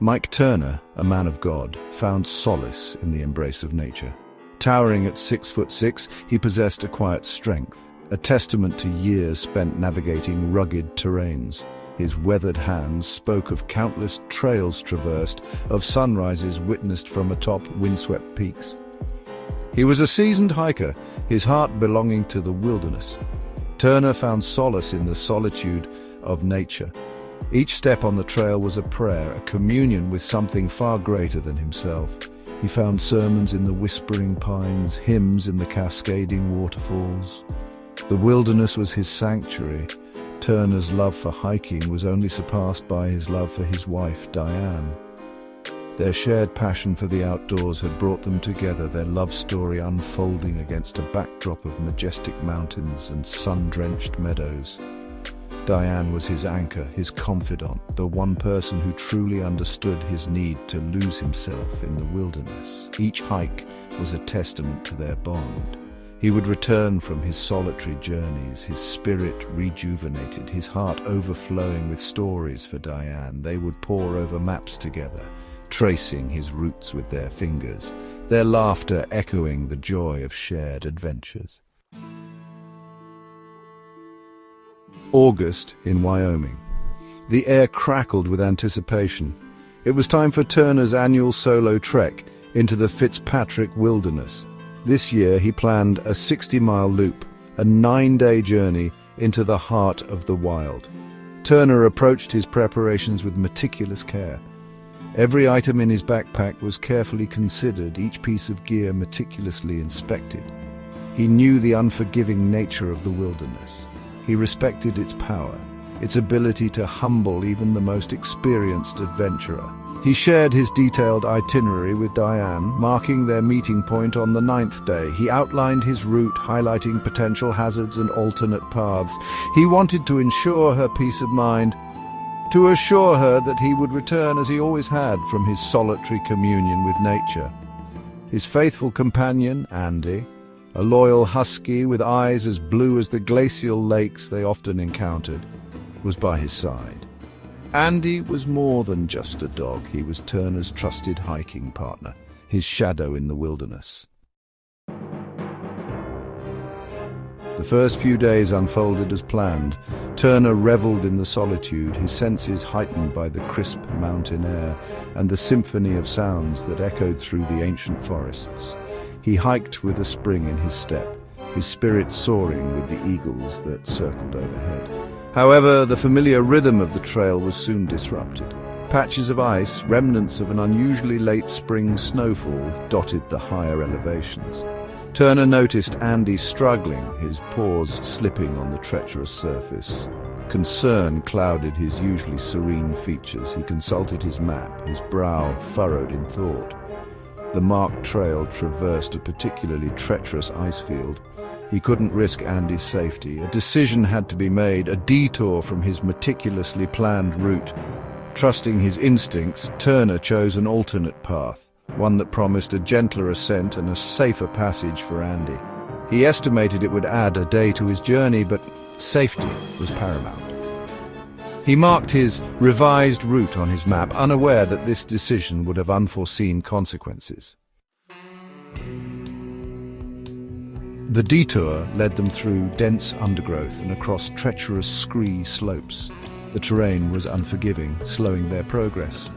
Mike Turner, a man of God, found solace in the embrace of nature. Towering at 6'6", he possessed a quiet strength, a testament to years spent navigating rugged terrains. His weathered hands spoke of countless trails traversed, of sunrises witnessed from atop windswept peaks. He was a seasoned hiker, his heart belonging to the wilderness. Turner found solace in the solitude of nature. Each step on the trail was a prayer, a communion with something far greater than himself. He found sermons in the whispering pines, hymns in the cascading waterfalls. The wilderness was his sanctuary. Turner's love for hiking was only surpassed by his love for his wife, Diane. Their shared passion for the outdoors had brought them together, their love story unfolding against a backdrop of majestic mountains and sun-drenched meadows. Diane was his anchor, his confidant, the one person who truly understood his need to lose himself in the wilderness. Each hike was a testament to their bond. He would return from his solitary journeys, his spirit rejuvenated, his heart overflowing with stories for Diane. They would pore over maps together, tracing his routes with their fingers, their laughter echoing the joy of shared adventures. August in Wyoming. The air crackled with anticipation. It was time for Turner's annual solo trek into the Fitzpatrick Wilderness. This year he planned a 60-mile loop, a 9-day journey into the heart of the wild. Turner approached his preparations with meticulous care. Every item in his backpack was carefully considered, each piece of gear meticulously inspected. He knew the unforgiving nature of the wilderness. He respected its power, its ability to humble even the most experienced adventurer. He shared his detailed itinerary with Diane, marking their meeting point on the 9th day. He outlined his route, highlighting potential hazards and alternate paths. He wanted to ensure her peace of mind, to assure her that he would return as he always had from his solitary communion with nature. His faithful companion, Andy, a loyal husky with eyes as blue as the glacial lakes they often encountered, was by his side. Andy was more than just a dog. He was Turner's trusted hiking partner, his shadow in the wilderness. The first few days unfolded as planned. Turner reveled in the solitude, his senses heightened by the crisp mountain air and the symphony of sounds that echoed through the ancient forests. He hiked with a spring in his step, his spirit soaring with the eagles that circled overhead. However, the familiar rhythm of the trail was soon disrupted. Patches of ice, remnants of an unusually late spring snowfall, dotted the higher elevations. Turner noticed Andy struggling, his paws slipping on the treacherous surface. Concern clouded his usually serene features. He consulted his map, his brow furrowed in thought. The marked trail traversed a particularly treacherous ice field. He couldn't risk Andy's safety. A decision had to be made, a detour from his meticulously planned route. Trusting his instincts, Turner chose an alternate path, one that promised a gentler ascent and a safer passage for Andy. He estimated it would add a day to his journey, but safety was paramount. He marked his revised route on his map, unaware that this decision would have unforeseen consequences. The detour led them through dense undergrowth and across treacherous scree slopes. The terrain was unforgiving, slowing their progress.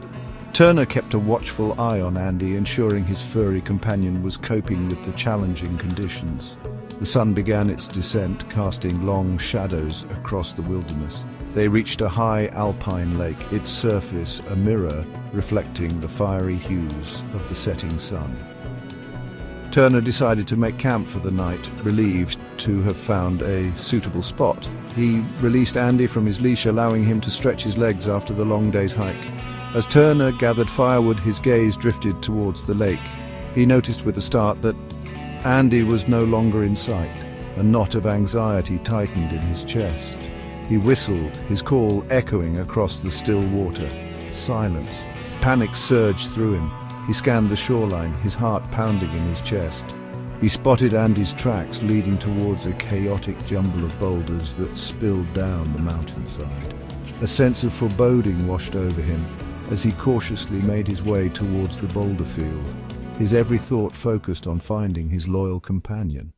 Turner kept a watchful eye on Andy, ensuring his furry companion was coping with the challenging conditions. The sun began its descent, casting long shadows across the wilderness. They reached a high alpine lake, its surface a mirror reflecting the fiery hues of the setting sun. Turner decided to make camp for the night, relieved to have found a suitable spot. He released Andy from his leash, allowing him to stretch his legs after the long day's hike. As Turner gathered firewood, his gaze drifted towards the lake. He noticed with a start that Andy was no longer in sight. A knot of anxiety tightened in his chest. He whistled, his call echoing across the still water. Silence. Panic surged through him. He scanned the shoreline, his heart pounding in his chest. He spotted Andy's tracks leading towards a chaotic jumble of boulders that spilled down the mountainside. A sense of foreboding washed over him, as he cautiously made his way towards the boulder field, his every thought focused on finding his loyal companion.